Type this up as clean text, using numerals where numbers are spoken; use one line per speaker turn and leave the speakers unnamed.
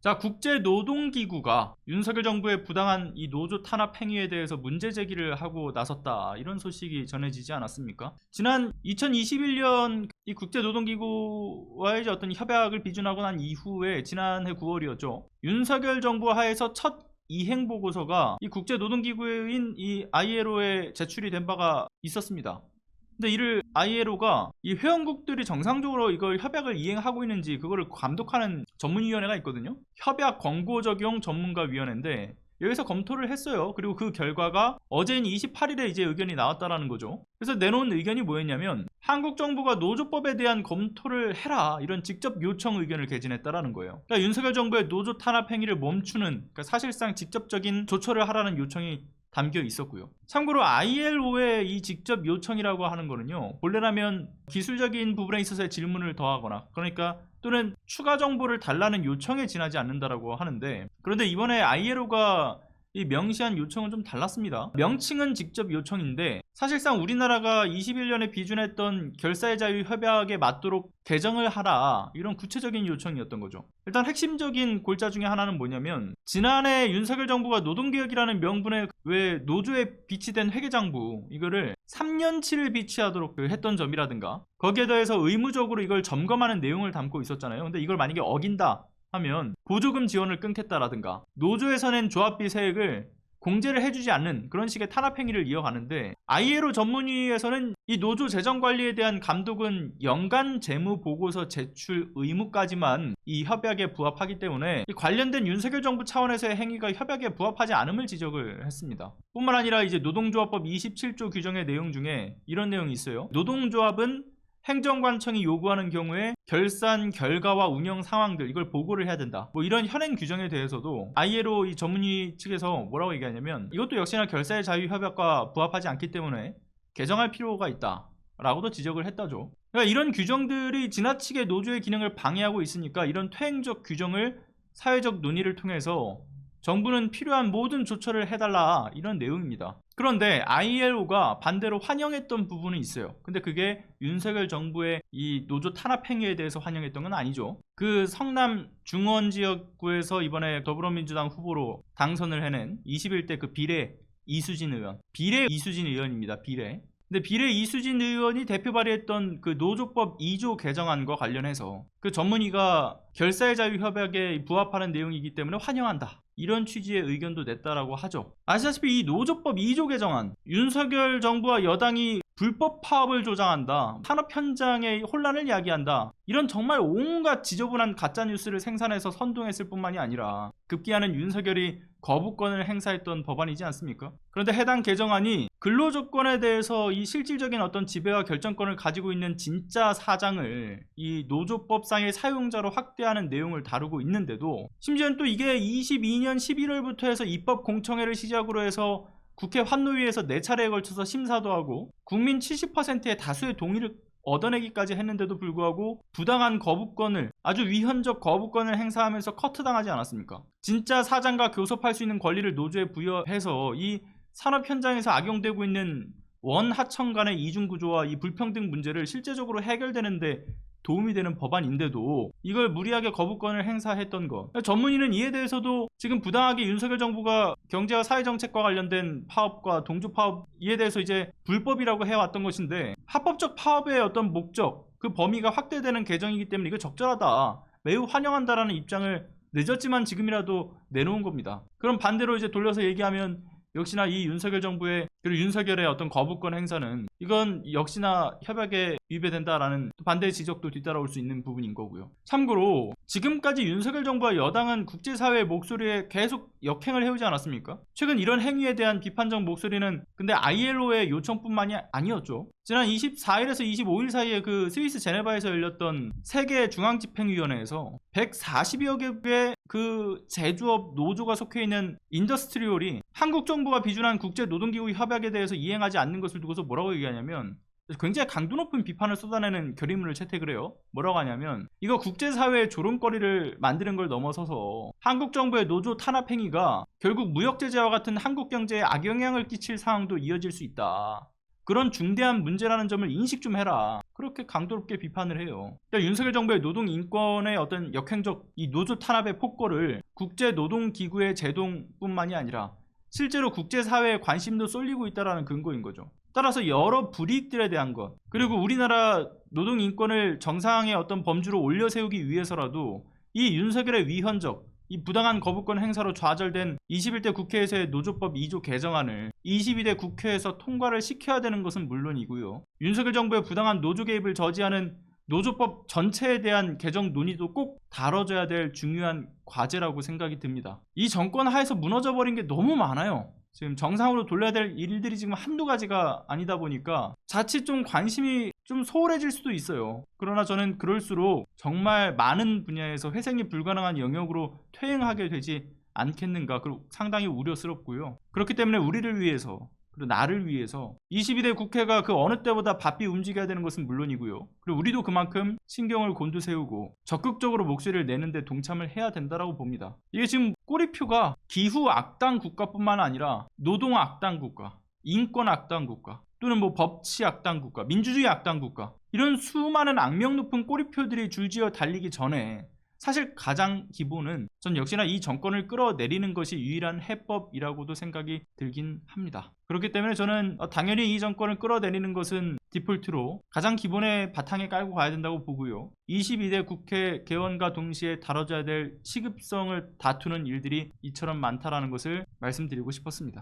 자, 국제노동기구가 윤석열 정부의 부당한 이 노조 탄압 행위에 대해서 문제 제기를 하고 나섰다, 이런 소식이 전해지지 않았습니까? 지난 2021년 이 국제노동기구와의 어떤 협약을 비준하고 난 이후에 지난해 9월이었죠. 윤석열 정부 하에서 첫 이행 보고서가 이 국제노동기구인 이 ILO에 제출이 된 바가 있었습니다. 근데 이를 ILO가 이 회원국들이 정상적으로 이걸 협약을 이행하고 있는지 그거를 감독하는 전문위원회가 있거든요. 협약 권고 적용 전문가위원회인데 여기서 검토를 했어요. 그리고 그 결과가 어제인 28일에 이제 의견이 나왔다라는 거죠. 그래서 내놓은 의견이 뭐였냐면 한국 정부가 노조법에 대한 검토를 해라, 이런 직접 요청 의견을 개진했다라는 거예요. 그러니까 윤석열 정부의 노조 탄압 행위를 멈추는, 그러니까 사실상 직접적인 조처를 하라는 요청이 담겨 있었고요. 참고로 ILO의 이 직접 요청이라고 하는 거는요, 본래라면 기술적인 부분에 있어서의 질문을 더하거나, 그러니까 또는 추가 정보를 달라는 요청에 지나지 않는다라고 하는데, 그런데 이번에 ILO가 이 명시한 요청은 좀 달랐습니다. 명칭은 직접 요청인데 사실상 우리나라가 21년에 비준했던 결사의 자유 협약에 맞도록 개정을 하라, 이런 구체적인 요청이었던 거죠. 일단 핵심적인 골자 중에 하나는 뭐냐면, 지난해 윤석열 정부가 노동개혁이라는 명분에 왜 노조에 비치된 회계장부 이거를 3년치를 비치하도록 했던 점이라든가, 거기에 더해서 의무적으로 이걸 점검하는 내용을 담고 있었잖아요. 근데 이걸 만약에 어긴다 하면 보조금 지원을 끊겠다라든가, 노조에서 낸 조합비 세액을 공제를 해주지 않는 그런 식의 탄압 행위를 이어가는데, ILO 전문위에서는 이 노조 재정 관리에 대한 감독은 연간 재무 보고서 제출 의무까지만 이 협약에 부합하기 때문에 이 관련된 윤석열 정부 차원에서의 행위가 협약에 부합하지 않음을 지적을 했습니다. 뿐만 아니라 이제 노동조합법 27조 규정의 내용 중에 이런 내용이 있어요. 노동조합은 행정관청이 요구하는 경우에 결산 결과와 운영 상황들, 이걸 보고를 해야 된다, 뭐 이런 현행 규정에 대해서도 ILO 이 전문위 측에서 뭐라고 얘기하냐면, 이것도 역시나 결사의 자유 협약과 부합하지 않기 때문에 개정할 필요가 있다 라고도 지적을 했다죠. 그러니까 이런 규정들이 지나치게 노조의 기능을 방해하고 있으니까 이런 퇴행적 규정을 사회적 논의를 통해서 정부는 필요한 모든 조처를 해달라, 이런 내용입니다. 그런데 ILO가 반대로 환영했던 부분은 있어요. 근데 그게 윤석열 정부의 이 노조 탄압 행위에 대해서 환영했던 건 아니죠. 그 성남 중원 지역구에서 이번에 더불어민주당 후보로 당선을 해낸 21대 그 비례 이수진 의원입니다. 근데 비례 이수진 의원이 대표 발의했던 그 노조법 2조 개정안과 관련해서 그 전문위가 결사의 자유 협약에 부합하는 내용이기 때문에 환영한다, 이런 취지의 의견도 냈다라고 하죠. 아시다시피 이 노조법 2조 개정안, 윤석열 정부와 여당이 불법 파업을 조장한다, 산업 현장의 혼란을 야기한다, 이런 정말 온갖 지저분한 가짜뉴스를 생산해서 선동했을 뿐만이 아니라 급기야는 윤석열이 거부권을 행사했던 법안이지 않습니까? 그런데 해당 개정안이 근로조건에 대해서 이 실질적인 어떤 지배와 결정권을 가지고 있는 진짜 사장을 이 노조법상의 사용자로 확대하는 내용을 다루고 있는데도, 심지어는 또 이게 22년 11월부터 해서 입법 공청회를 시작으로 해서 국회 환노위에서 4차례에 걸쳐서 심사도 하고 국민 70%의 다수의 동의를 얻어내기까지 했는데도 불구하고 부당한 거부권을, 아주 위헌적 거부권을 행사하면서 커트당하지 않았습니까? 진짜 사장과 교섭할 수 있는 권리를 노조에 부여해서 이 산업 현장에서 악용되고 있는 원하청 간의 이중구조와 이 불평등 문제를 실제적으로 해결되는데 도움이 되는 법안인데도 이걸 무리하게 거부권을 행사했던 것, 전문위는 이에 대해서도 지금 부당하게 윤석열 정부가 경제와 사회정책과 관련된 파업과 동조파업, 이에 대해서 이제 불법이라고 해왔던 것인데, 합법적 파업의 어떤 목적, 그 범위가 확대되는 개정이기 때문에 이거 적절하다, 매우 환영한다라는 입장을 늦었지만 지금이라도 내놓은 겁니다. 그럼 반대로 이제 돌려서 얘기하면, 역시나 이 윤석열 정부의, 그리고 윤석열의 어떤 거부권 행사는 이건 역시나 협약에 위배된다라는 반대의 지적도 뒤따라올 수 있는 부분인 거고요. 참고로 지금까지 윤석열 정부와 여당은 국제사회의 목소리에 계속 역행을 해오지 않았습니까? 최근 이런 행위에 대한 비판적 목소리는 근데 ILO의 요청뿐만이 아니었죠. 지난 24일에서 25일 사이에 그 스위스 제네바에서 열렸던 세계 중앙집행위원회에서 140여 개국의 그 제조업 노조가 속해 있는 인더스트리올이 한국 정부가 비준한 국제노동기구 협약에 대해서 이행하지 않는 것을 두고서 뭐라고 얘기하냐면, 굉장히 강도 높은 비판을 쏟아내는 결의문을 채택을 해요. 뭐라고 하냐면, 이거 국제사회의 조롱거리를 만드는 걸 넘어서서 한국 정부의 노조 탄압 행위가 결국 무역제재와 같은 한국 경제에 악영향을 끼칠 상황도 이어질 수 있다. 그런 중대한 문제라는 점을 인식 좀 해라. 그렇게 강도롭게 비판을 해요. 그러니까 윤석열 정부의 노동 인권의 어떤 역행적 이 노조 탄압의 폭거를 국제노동기구의 제동뿐만이 아니라 실제로 국제사회의 관심도 쏠리고 있다는 근거인 거죠. 따라서 여러 불이익들에 대한 것, 그리고 우리나라 노동 인권을 정상의 어떤 범주로 올려세우기 위해서라도 이 윤석열의 위헌적, 이 부당한 거부권 행사로 좌절된 21대 국회에서의 노조법 2조 개정안을 22대 국회에서 통과를 시켜야 되는 것은 물론이고요. 윤석열 정부의 부당한 노조 개입을 저지하는 노조법 전체에 대한 개정 논의도 꼭 다뤄져야 될 중요한 과제라고 생각이 듭니다. 이 정권 하에서 무너져버린 게 너무 많아요. 지금 정상으로 돌려야 될 일들이 지금 한두 가지가 아니다 보니까 자칫 좀 관심이 좀 소홀해질 수도 있어요. 그러나 저는 그럴수록 정말 많은 분야에서 회생이 불가능한 영역으로 퇴행하게 되지 않겠는가, 그리고 상당히 우려스럽고요. 그렇기 때문에 우리를 위해서, 그리고 나를 위해서 22대 국회가 그 어느 때보다 바삐 움직여야 되는 것은 물론이고요. 그리고 우리도 그만큼 신경을 곤두세우고 적극적으로 목소리를 내는데 동참을 해야 된다고 봅니다. 이게 지금 꼬리표가 기후 악당 국가뿐만 아니라 노동 악당 국가, 인권 악당 국가, 또는 뭐 법치 악당 국가, 민주주의 악당 국가, 이런 수많은 악명 높은 꼬리표들이 줄지어 달리기 전에 사실 가장 기본은 전 역시나 이 정권을 끌어내리는 것이 유일한 해법이라고도 생각이 들긴 합니다. 그렇기 때문에 저는 당연히 이 정권을 끌어내리는 것은 디폴트로 가장 기본의 바탕에 깔고 가야 된다고 보고요. 22대 국회 개원과 동시에 다뤄져야 될 시급성을 다투는 일들이 이처럼 많다라는 것을 말씀드리고 싶었습니다.